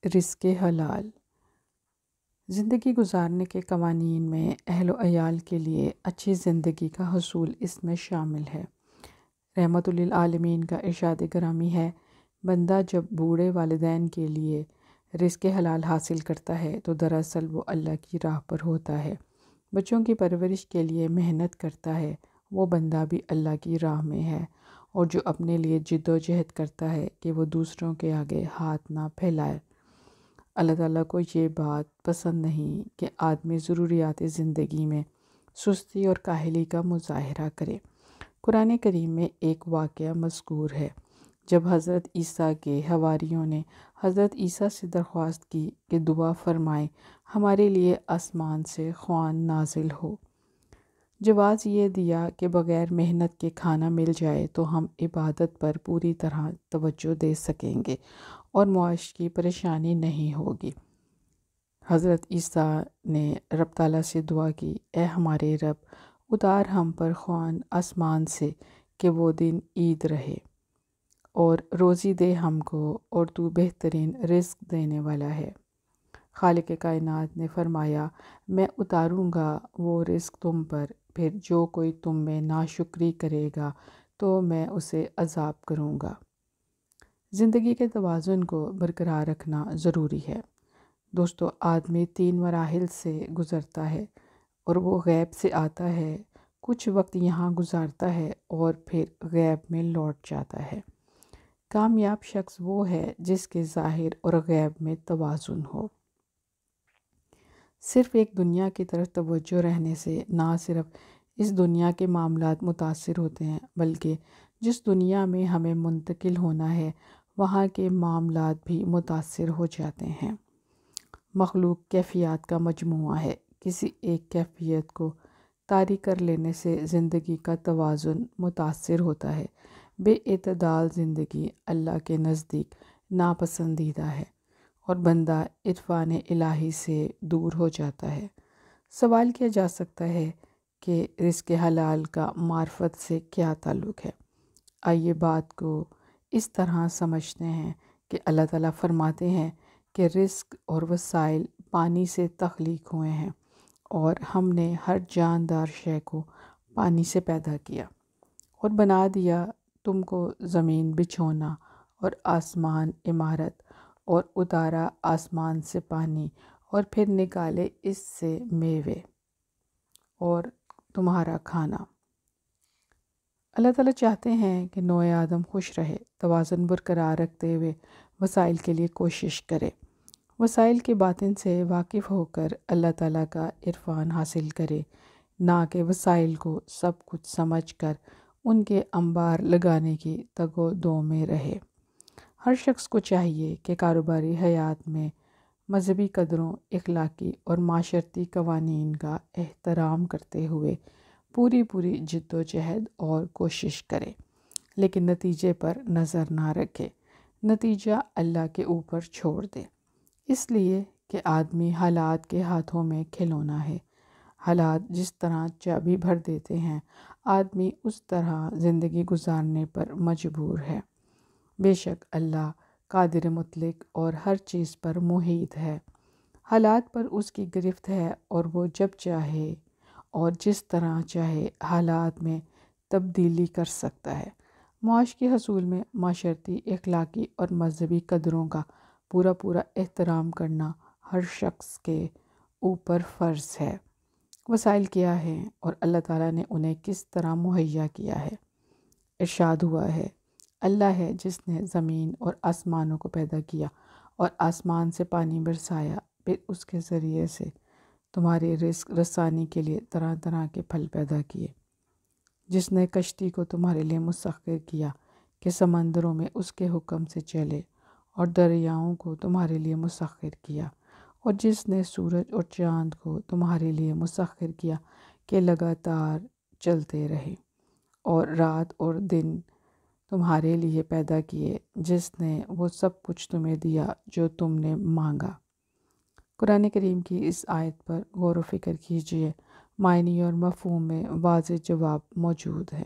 رزق حلال۔ زندگی گزارنے کے قوانین میں اہل و عیال کے لیے اچھی زندگی کا حصول اس میں شامل ہے۔ رحمت للعالمین کا ارشاد گرامی ہے، بندہ جب بوڑھے والدین کے لیے رزق حلال حاصل کرتا ہے تو دراصل وہ اللہ کی راہ پر ہوتا ہے۔ بچوں کی پرورش کے لیے محنت کرتا ہے، وہ بندہ بھی اللہ کی راہ میں ہے۔ اور جو اپنے لیے جد و جہد کرتا ہے کہ وہ دوسروں کے آگے ہاتھ نہ پھیلائے۔ اللہ تعالیٰ کو یہ بات پسند نہیں کہ آدمی ضروریات زندگی میں سستی اور کاہلی کا مظاہرہ کرے۔ قرآن کریم میں ایک واقعہ مذکور ہے جب حضرت عیسیٰ کے حواریوں نے حضرت عیسیٰ سے درخواست کی کہ دعا فرمائیں ہمارے لیے آسمان سے خوان نازل ہو۔ جواز یہ دیا کہ بغیر محنت کے کھانا مل جائے تو ہم عبادت پر پوری طرح توجہ دے سکیں گے اور معاش کی پریشانی نہیں ہوگی۔ حضرت عیسیٰ نے رب تعالیٰ سے دعا کی، اے ہمارے رب، اتار ہم پر خوان آسمان سے کہ وہ دن عید رہے، اور روزی دے ہم کو، اور تو بہترین رزق دینے والا ہے۔ خالق کائنات نے فرمایا، میں اتاروں گا وہ رزق تم پر، پھر جو کوئی تم میں ناشکری کرے گا تو میں اسے عذاب کروں گا۔ زندگی کے توازن کو برقرار رکھنا ضروری ہے۔ دوستو، آدمی 3 مراحل سے گزرتا ہے، اور وہ غیب سے آتا ہے، کچھ وقت یہاں گزارتا ہے اور پھر غیب میں لوٹ جاتا ہے۔ کامیاب شخص وہ ہے جس کے ظاہر اور غیب میں توازن ہو۔ صرف ایک دنیا کی طرف توجہ رہنے سے نہ صرف اس دنیا کے معاملات متاثر ہوتے ہیں، بلکہ جس دنیا میں ہمیں منتقل ہونا ہے وہاں کے معاملات بھی متاثر ہو جاتے ہیں۔ مخلوق کیفیات کا مجموعہ ہے، کسی ایک کیفیت کو طاری کر لینے سے زندگی کا توازن متاثر ہوتا ہے۔ بے اعتدال زندگی اللہ کے نزدیک ناپسندیدہ ہے اور بندہ عرفان الہی سے دور ہو جاتا ہے۔ سوال کیا جا سکتا ہے کہ رزق حلال کا معرفت سے کیا تعلق ہے؟ آئیے بات کو اس طرح سمجھتے ہیں کہ اللہ تعالیٰ فرماتے ہیں کہ رزق اور وسائل پانی سے تخلیق ہوئے ہیں، اور ہم نے ہر جاندار شے کو پانی سے پیدا کیا، اور بنا دیا تم کو زمین بچھونا اور آسمان عمارت، اور اتارا آسمان سے پانی، اور پھر نکالے اس سے میوے اور تمہارا کھانا۔ اللہ تعالیٰ چاہتے ہیں کہ نوع آدم خوش رہے، توازن برقرار رکھتے ہوئے وسائل کے لیے کوشش کرے، وسائل کے باطن سے واقف ہو کر اللہ تعالیٰ کا عرفان حاصل کرے، نہ کہ وسائل کو سب کچھ سمجھ کر ان کے انبار لگانے کی تگ و دو میں رہے۔ ہر شخص کو چاہیے کہ کاروباری حیات میں مذہبی قدروں، اخلاقی اور معاشرتی قوانین کا احترام کرتے ہوئے پوری جد و جہد اور کوشش کرے، لیکن نتیجے پر نظر نہ رکھے، نتیجہ اللہ کے اوپر چھوڑ دے، اس لیے کہ آدمی حالات کے ہاتھوں میں کھلونا ہے۔ حالات جس طرح چابی بھر دیتے ہیں، آدمی اس طرح زندگی گزارنے پر مجبور ہے۔ بے شک اللہ قادر مطلق اور ہر چیز پر محیط ہے۔ حالات پر اس کی گرفت ہے، اور وہ جب چاہے اور جس طرح چاہے حالات میں تبدیلی کر سکتا ہے۔ معاش کے حصول میں معاشرتی، اخلاقی اور مذہبی قدروں کا پورا احترام کرنا ہر شخص کے اوپر فرض ہے۔ وسائل کیا ہیں اور اللہ تعالیٰ نے انہیں کس طرح مہیا کیا ہے؟ ارشاد ہوا ہے، اللہ ہے جس نے زمین اور آسمانوں کو پیدا کیا اور آسمان سے پانی برسایا، پھر اس کے ذریعے سے تمہاری رزق رسانی کے لیے طرح طرح کے پھل پیدا کیے، جس نے کشتی کو تمہارے لیے مسخر کیا کہ سمندروں میں اس کے حکم سے چلے، اور دریاؤں کو تمہارے لیے مسخر کیا، اور جس نے سورج اور چاند کو تمہارے لیے مسخر کیا کہ لگاتار چلتے رہے، اور رات اور دن تمہارے لیے پیدا کیے، جس نے وہ سب کچھ تمہیں دیا جو تم نے مانگا۔ قرآن کریم کی اس آیت پر غور و فکر کیجیے، معنی اور مفہوم میں واضح جواب موجود ہے۔